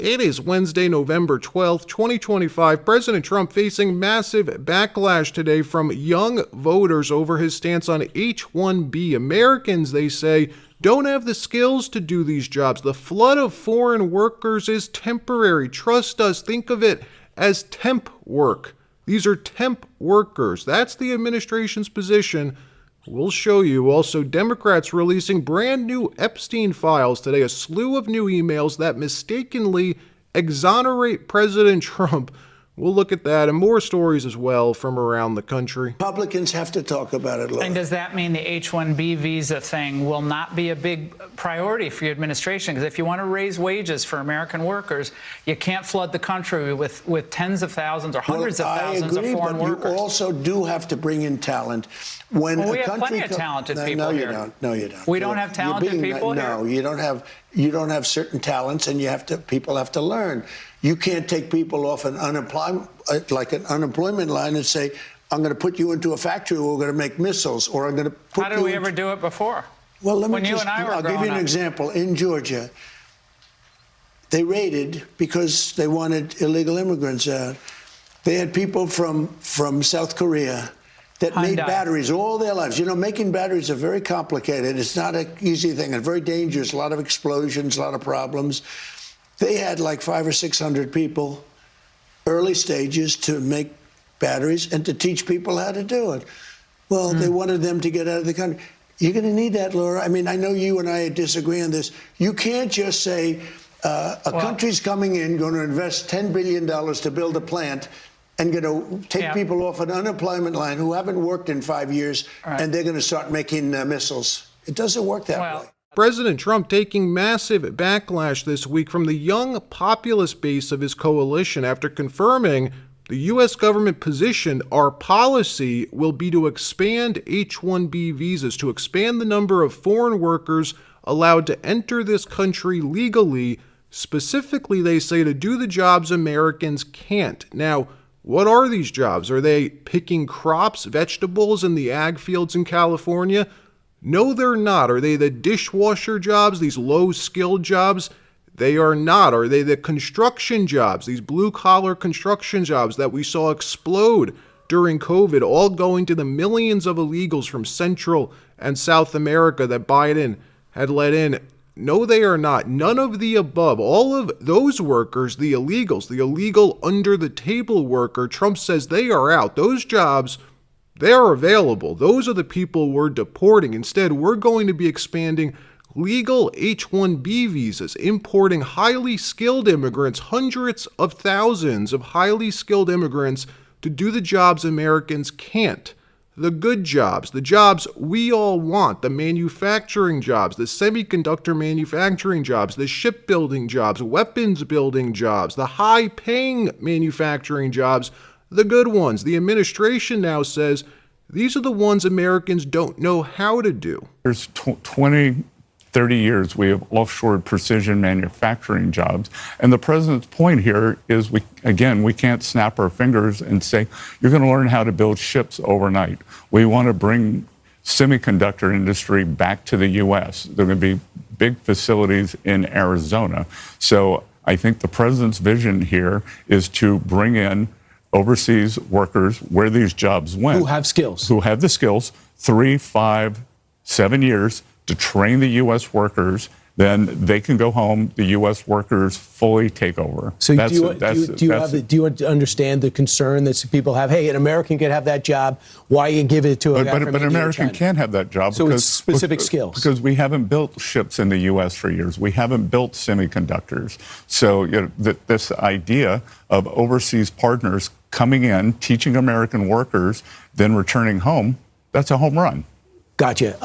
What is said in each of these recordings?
It is Wednesday, November 12th, 2025. President Trump facing massive backlash today from young voters over his stance on H1-B. Americans, they say, don't have the skills to do these jobs. The flood of foreign workers is temporary. Trust us. Think of it as temp work. These are temp workers. That's the administration's position. We'll show you. Also, Democrats releasing brand new Epstein files today, a slew of new emails that mistakenly exonerate President Trump. We'll look at that and more stories as well from around the country. Republicans have to talk about it, Laura. And does that mean the H1-B visa thing will not be a big priority for your administration? Because if you want to raise wages for American workers, you can't flood the country with tens of thousands or hundreds of thousands of foreign workers. You also do have to bring in talent. When we have plenty of talented people here. No, you don't. We don't have talented people here? No, you don't have certain talents, and people have to learn. You can't take people off an unemployment line and say, I'm going to put you into a factory where we're going to make missiles, or I'm going to put you. How did we ever do it before? Well, I'll give you an example. In Georgia, they raided because they wanted illegal immigrants out. They had people from South Korea that made batteries all their lives. You know, making batteries are very complicated. It's not an easy thing and very dangerous. A lot of explosions, a lot of problems. They had like 500 or 600 people, early stages, to make batteries and to teach people how to do it. Well, they wanted them to get out of the country. You're going to need that, Laura. I mean, I know you and I disagree on this. You can't just say a country's coming in, going to invest $10 billion to build a plant, and going to take people off an unemployment line who haven't worked in 5 years, and they're going to start making missiles. It doesn't work that way. President Trump taking massive backlash this week from the young populist base of his coalition after confirming the U.S. government position, our policy will be to expand H-1B visas, to expand the number of foreign workers allowed to enter this country legally. Specifically, they say, to do the jobs Americans can't. Now, what are these jobs? Are they picking crops, vegetables in the ag fields in California? No, they're not. Are they the dishwasher jobs, these low-skilled jobs? They are not. Are they the construction jobs, these blue-collar construction jobs that we saw explode during COVID, all going to the millions of illegals from Central and South America that Biden had let in? No, they are not. None of the above. All of those workers, the illegals, the illegal under-the-table worker, Trump says they are out. Those jobs, they are available. Those are the people we're deporting. Instead, we're going to be expanding legal H-1B visas, importing highly skilled immigrants, hundreds of thousands of highly skilled immigrants to do the jobs Americans can't. The good jobs, the jobs we all want, the manufacturing jobs, the semiconductor manufacturing jobs, the shipbuilding jobs, weapons building jobs, the high-paying manufacturing jobs, the good ones. The administration now says these are the ones Americans don't know how to do. There's 20, 30 years we have offshored precision manufacturing jobs. And the president's point here is, we can't snap our fingers and say, you're going to learn how to build ships overnight. We want to bring semiconductor industry back to the U.S. There are going to be big facilities in Arizona. So I think the president's vision here is to bring in overseas workers where these jobs went. Who have skills. Who have the skills, 3, 5, 7 years to train the U.S. workers. Then they can go home. The U.S. workers fully take over. So do you understand the concern that people have? Hey, an American could have that job. Why you give it to a guy from India? But an American can't have that job. So it's specific skills. Because we haven't built ships in the U.S. for years. We haven't built semiconductors. So this idea of overseas partners coming in, teaching American workers, then returning home, that's a home run. Gotcha.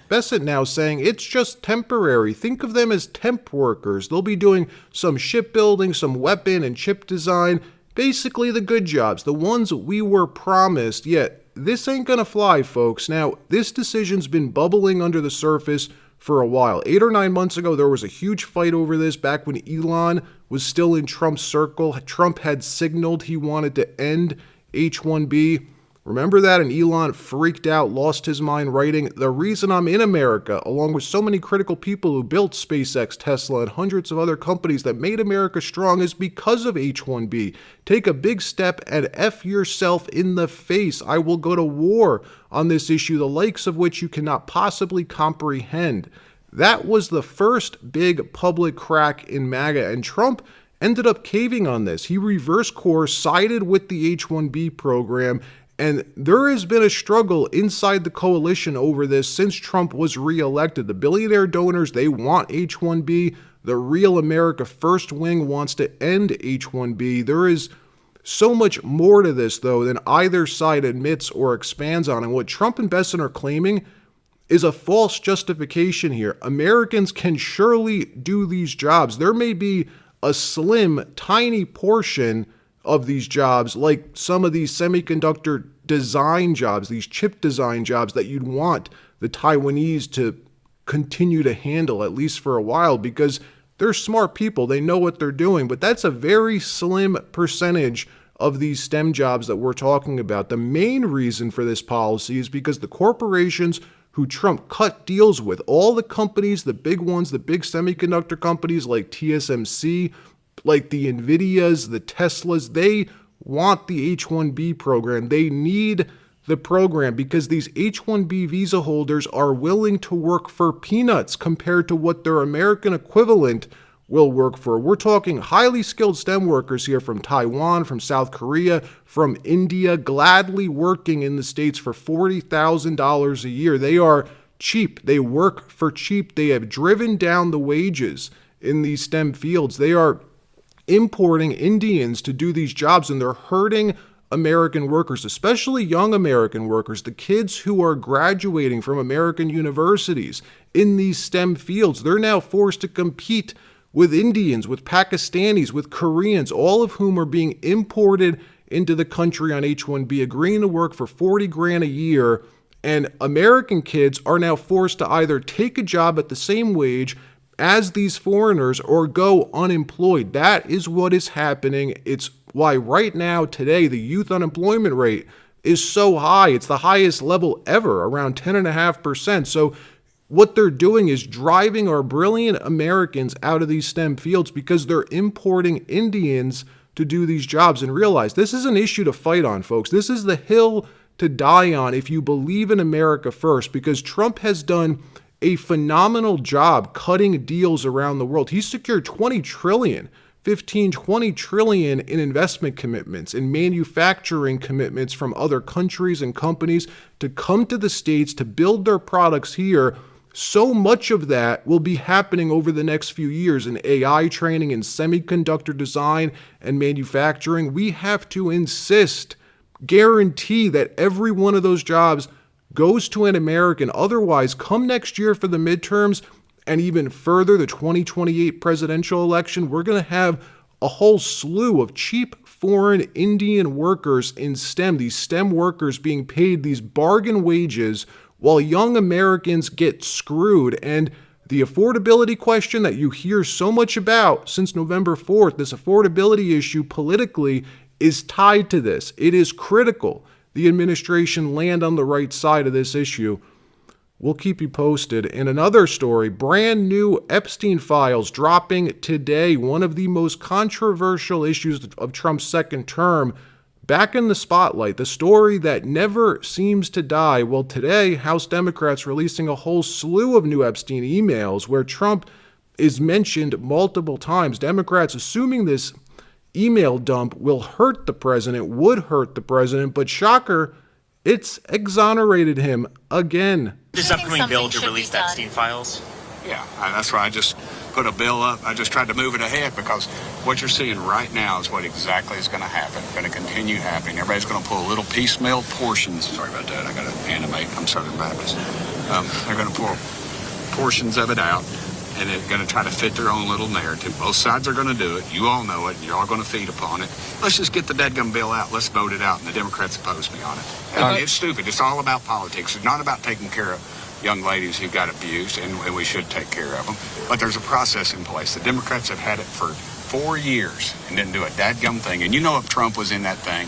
Bessent now saying it's just temporary. Think of them as temp workers. They'll be doing some shipbuilding, some weapon and chip design, basically the good jobs, the ones we were promised. Yet this ain't gonna fly, folks. Now, this decision's been bubbling under the surface for a while. 8 or 9 months ago, there was a huge fight over this back when Elon was still in Trump's circle. Trump had signaled he wanted to end H-1B. Remember that? And Elon freaked out, lost his mind, writing, "The reason I'm in America, along with so many critical people who built SpaceX, Tesla, and hundreds of other companies that made America strong, is because of H1-B. Take a big step and F yourself in the face. I will go to war on this issue, the likes of which you cannot possibly comprehend." That was the first big public crack in MAGA, and Trump ended up caving on this. He reversed course, sided with the H1-B program, and there has been a struggle inside the coalition over this since Trump was reelected. The billionaire donors, they want H1-B. The Real America First wing wants to end H1-B. There is so much more to this, though, than either side admits or expands on. And what Trump and Besson are claiming is a false justification here. Americans can surely do these jobs. There may be a slim, tiny portion of these jobs, like some of these semiconductor design jobs, these chip design jobs that you'd want the Taiwanese to continue to handle, at least for a while, because they're smart people. They know what they're doing. But that's a very slim percentage of these STEM jobs that we're talking about. The main reason for this policy is because the corporations who Trump cut deals with, all the companies, the big ones, the big semiconductor companies like TSMC, like the NVIDIAs, the Teslas, they want the H-1B program. They need the program because these H-1B visa holders are willing to work for peanuts compared to what their American equivalent will work for. We're talking highly skilled STEM workers here from Taiwan, from South Korea, from India, gladly working in the States for $40,000 a year. They are cheap. They work for cheap. They have driven down the wages in these STEM fields. They are importing Indians to do these jobs, and they're hurting American workers, especially young American workers, the kids who are graduating from American universities in these STEM fields. They're now forced to compete with Indians, with Pakistanis, with Koreans, all of whom are being imported into the country on H-1B, agreeing to work for $40,000 a year. And American kids are now forced to either take a job at the same wage as these foreigners or go unemployed. That is what is happening. It's why right now, today, the youth unemployment rate is so high. It's the highest level ever, around 10.5%. So what they're doing is driving our brilliant Americans out of these STEM fields because they're importing Indians to do these jobs. And realize this is an issue to fight on, folks. This is the hill to die on if you believe in America first, because Trump has done a phenomenal job cutting deals around the world. He's secured $20 trillion, 20 trillion in investment commitments, in manufacturing commitments from other countries and companies to come to the States to build their products here. So much of that will be happening over the next few years in AI training, in semiconductor design and manufacturing. We have to insist, guarantee that every one of those jobs goes to an American. Otherwise, come next year for the midterms and even further, the 2028 presidential election, we're going to have a whole slew of cheap foreign Indian workers in STEM, these STEM workers being paid these bargain wages while young Americans get screwed. And the affordability question that you hear so much about since November 4th, this affordability issue politically is tied to this. It is critical the administration land on the right side of this issue. We'll keep you posted. In another story, brand new Epstein files dropping today. One of the most controversial issues of Trump's second term back in the spotlight, the story that never seems to die. Well, today, House Democrats releasing a whole slew of new Epstein emails where Trump is mentioned multiple times. Democrats assuming this email dump will hurt the president, would hurt the president, but shocker, it's exonerated him again. This upcoming bill to release Epstein files? Yeah, that's why I just put a bill up. I just tried to move it ahead because what you're seeing right now is what exactly is going to happen, going to continue happening. Everybody's going to pull little piecemeal portions. Sorry about that. I got to animate. I'm Southern Baptist. They're going to pull portions of it out, and they're going to try to fit their own little narrative. Both sides are going to do it. You all know it. You're all going to feed upon it. Let's just get the dadgum bill out. Let's vote it out. And the Democrats oppose me on it. It's stupid. It's all about politics. It's not about taking care of young ladies who got abused, and we should take care of them. But there's a process in place. The Democrats have had it for 4 years and didn't do a dadgum thing. And you know if Trump was in that thing,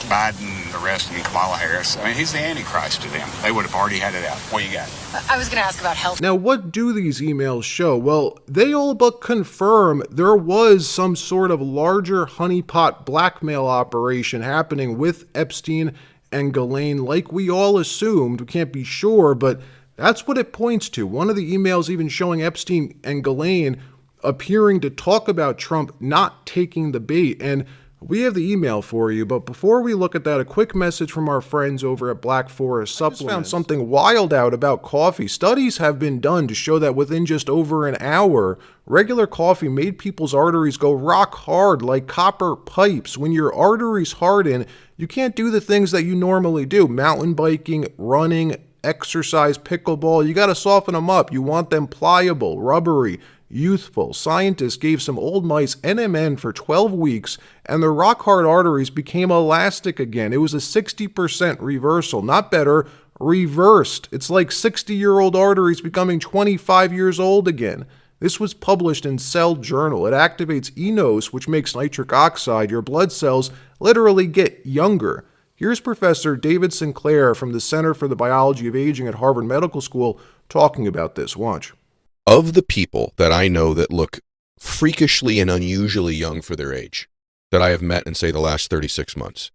Biden arresting Kamala Harris. I mean, he's the Antichrist to them. They would have already had it out. What you got? I was going to ask about health. Now, what do these emails show? Well, they all but confirm there was some sort of larger honeypot blackmail operation happening with Epstein and Ghislaine, like we all assumed. We can't be sure, but that's what it points to. One of the emails even showing Epstein and Ghislaine appearing to talk about Trump not taking the bait. And we have the email for you, but before we look at that, a quick message from our friends over at Black Forest Supplements. I just found something wild out about coffee. Studies have been done to show that within just over an hour, regular coffee made people's arteries go rock hard like copper pipes. When your arteries harden, you can't do the things that you normally do. Mountain biking, running, exercise, pickleball. You got to soften them up. You want them pliable, rubbery, youthful. Scientists gave some old mice NMN for 12 weeks and their rock hard arteries became elastic again. It was a 60% reversal, not better, reversed. It's like 60-year-old arteries becoming 25 years old again. This was published in Cell Journal. It activates eNOS, which makes nitric oxide. Your blood cells literally get younger. Here's Professor David Sinclair from the Center for the Biology of Aging at Harvard Medical School talking about this. Watch. Of the people that I know that look freakishly and unusually young for their age, that I have met in, say, the last 36 months,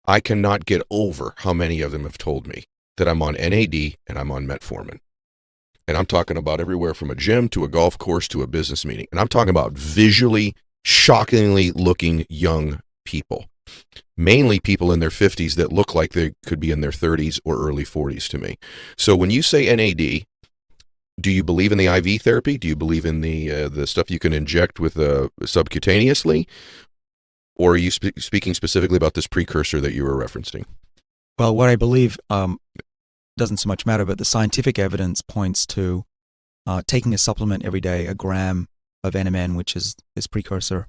I cannot get over how many of them have told me that I'm on NAD and I'm on metformin. And I'm talking about everywhere from a gym to a golf course to a business meeting. And I'm talking about visually, shockingly looking young people. Mainly people in their 50s that look like they could be in their 30s or early 40s to me. So when you say NAD, do you believe in the IV therapy? Do you believe in the stuff you can inject with subcutaneously? Or are you speaking specifically about this precursor that you were referencing? Well, what I believe doesn't so much matter, but the scientific evidence points to taking a supplement every day, a gram of NMN, which is this precursor,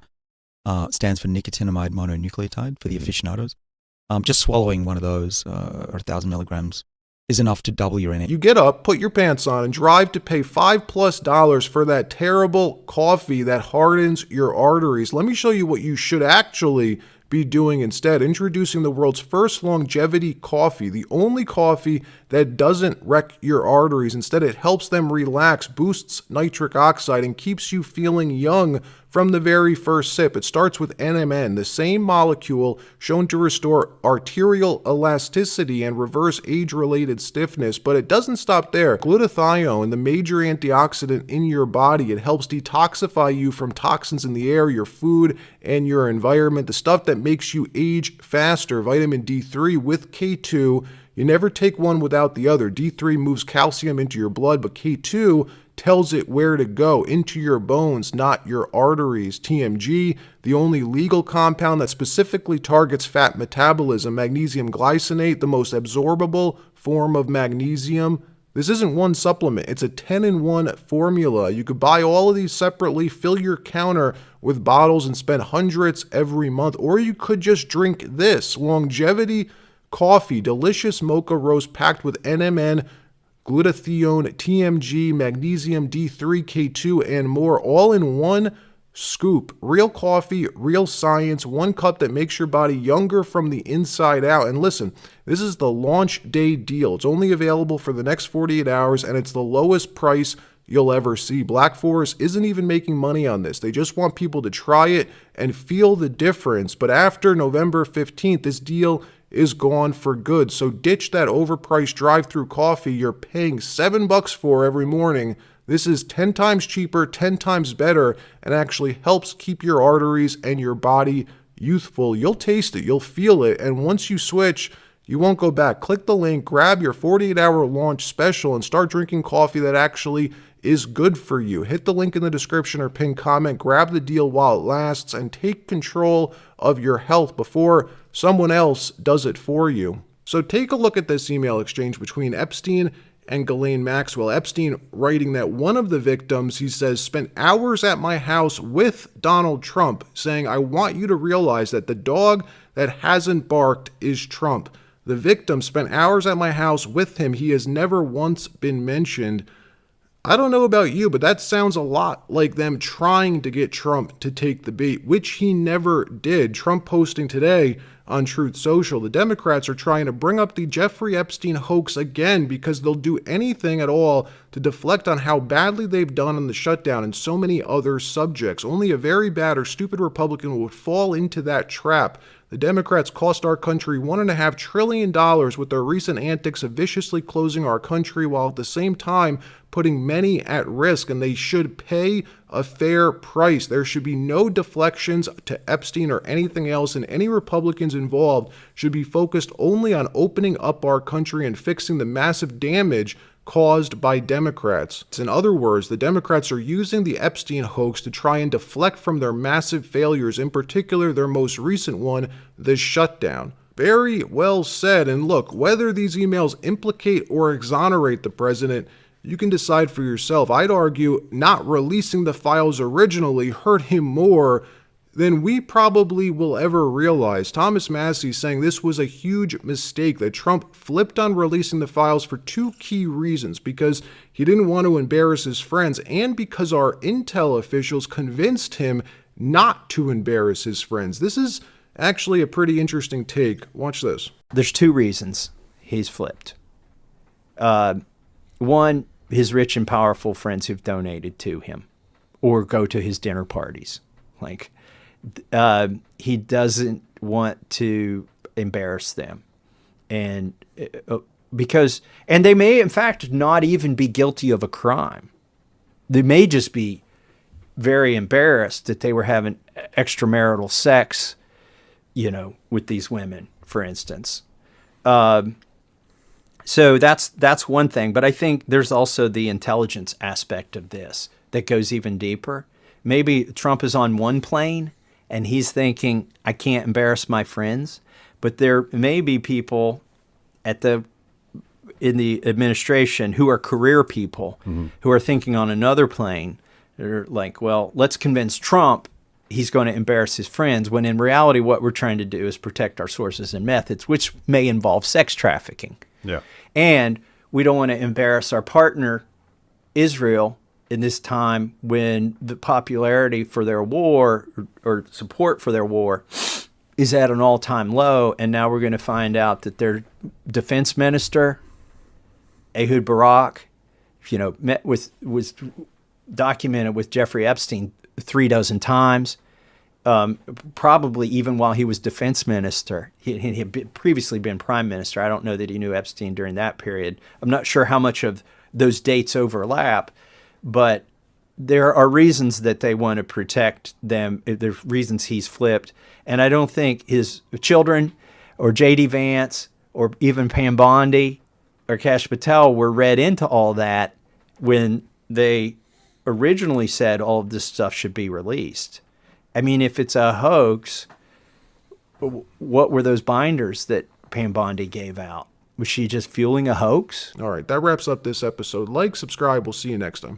stands for nicotinamide mononucleotide for the aficionados. Just swallowing one of those, or 1,000 milligrams, is enough to double your NAD. You get up, put your pants on, and drive to pay $5+ for that terrible coffee that hardens your arteries. Let me show you what you should actually be doing instead. Introducing the world's first longevity coffee, the only coffee that doesn't wreck your arteries. Instead, it helps them relax, boosts nitric oxide, and keeps you feeling young from the very first sip. It starts with NMN, the same molecule shown to restore arterial elasticity and reverse age-related stiffness, but it doesn't stop there. Glutathione, the major antioxidant in your body, it helps detoxify you from toxins in the air, your food, and your environment, the stuff that makes you age faster. Vitamin D3 with K2. You never take one without the other. D3 moves calcium into your blood, but K2 tells it where to go, into your bones, not your arteries. TMG, the only legal compound that specifically targets fat metabolism. Magnesium glycinate, the most absorbable form of magnesium. This isn't one supplement, it's a 10-in-1 formula. You could buy all of these separately, fill your counter with bottles and spend hundreds every month, or you could just drink this longevity coffee, delicious mocha roast packed with NMN, glutathione, TMG, magnesium, D3, K2, and more, all in one scoop. Real coffee, real science, one cup that makes your body younger from the inside out. And listen, this is the launch day deal. It's only available for the next 48 hours, and it's the lowest price you'll ever see. Black Forest isn't even making money on this. They just want people to try it and feel the difference. But after November 15th, this deal is gone for good. So ditch that overpriced drive-through coffee you're paying $7 for every morning. This is 10 times cheaper, 10 times better, and actually helps keep your arteries and your body youthful. You'll taste it, you'll feel it, and once you switch, you won't go back. Click the link, grab your 48-hour launch special, and start drinking coffee that actually is good for you. Hit the link in the description or pinned comment, grab the deal while it lasts, and take control of your health before someone else does it for you. So take a look at this email exchange between Epstein and Ghislaine Maxwell. Epstein writing that one of the victims, he says, spent hours at my house with Donald Trump, saying, I want you to realize that the dog that hasn't barked is Trump. The victim spent hours at my house with him. He has never once been mentioned. I don't know about you, but that sounds a lot like them trying to get Trump to take the bait, which he never did. Trump posting today on Truth Social, the Democrats are trying to bring up the Jeffrey Epstein hoax again because they'll do anything at all to deflect on how badly they've done on the shutdown and so many other subjects. Only a very bad or stupid Republican would fall into that trap. The Democrats cost our country $1.5 trillion with their recent antics of viciously closing our country while at the same time putting many at risk, and they should pay a fair price. There should be no deflections to Epstein or anything else, and any Republicans involved should be focused only on opening up our country and fixing the massive damage caused by Democrats. In other words, the Democrats are using the Epstein hoax to try and deflect from their massive failures, in particular their most recent one, the shutdown. Very well said. And look, whether these emails implicate or exonerate the president, you can decide for yourself. I'd argue not releasing the files originally hurt him more than we probably will ever realize. Thomas Massie saying this was a huge mistake, that Trump flipped on releasing the files for two key reasons: because he didn't want to embarrass his friends, and because our intel officials convinced him not to embarrass his friends. This is actually a pretty interesting take. Watch this. There's two reasons he's flipped. One, his rich and powerful friends who've donated to him or go to his dinner parties. Like, he doesn't want to embarrass them. And and they may, in fact, not even be guilty of a crime. They may just be very embarrassed that they were having extramarital sex, with these women, for instance. So that's one thing. But I think there's also the intelligence aspect of this that goes even deeper. Maybe Trump is on one plane and he's thinking, I can't embarrass my friends. But there may be people in the administration who are career people who are thinking on another plane. They're like, well, let's convince Trump he's going to embarrass his friends, when in reality what we're trying to do is protect our sources and methods, which may involve sex trafficking. Yeah. And we don't want to embarrass our partner, Israel, in this time when the popularity for their war or support for their war is at an all-time low. And now we're going to find out that their defense minister, Ehud Barak, was documented with Jeffrey Epstein 36 times, probably even while he was defense minister. He had previously been prime minister. I don't know that he knew Epstein during that period. I'm not sure how much of those dates overlap, but there are reasons that they want to protect them. There's reasons he's flipped. And I don't think his children or J.D. Vance or even Pam Bondi or Kash Patel were read into all that when they originally said all of this stuff should be released. I mean, if it's a hoax, what were those binders that Pam Bondi gave out? Was she just fueling a hoax? All right, that wraps up this episode. Like, subscribe. We'll see you next time.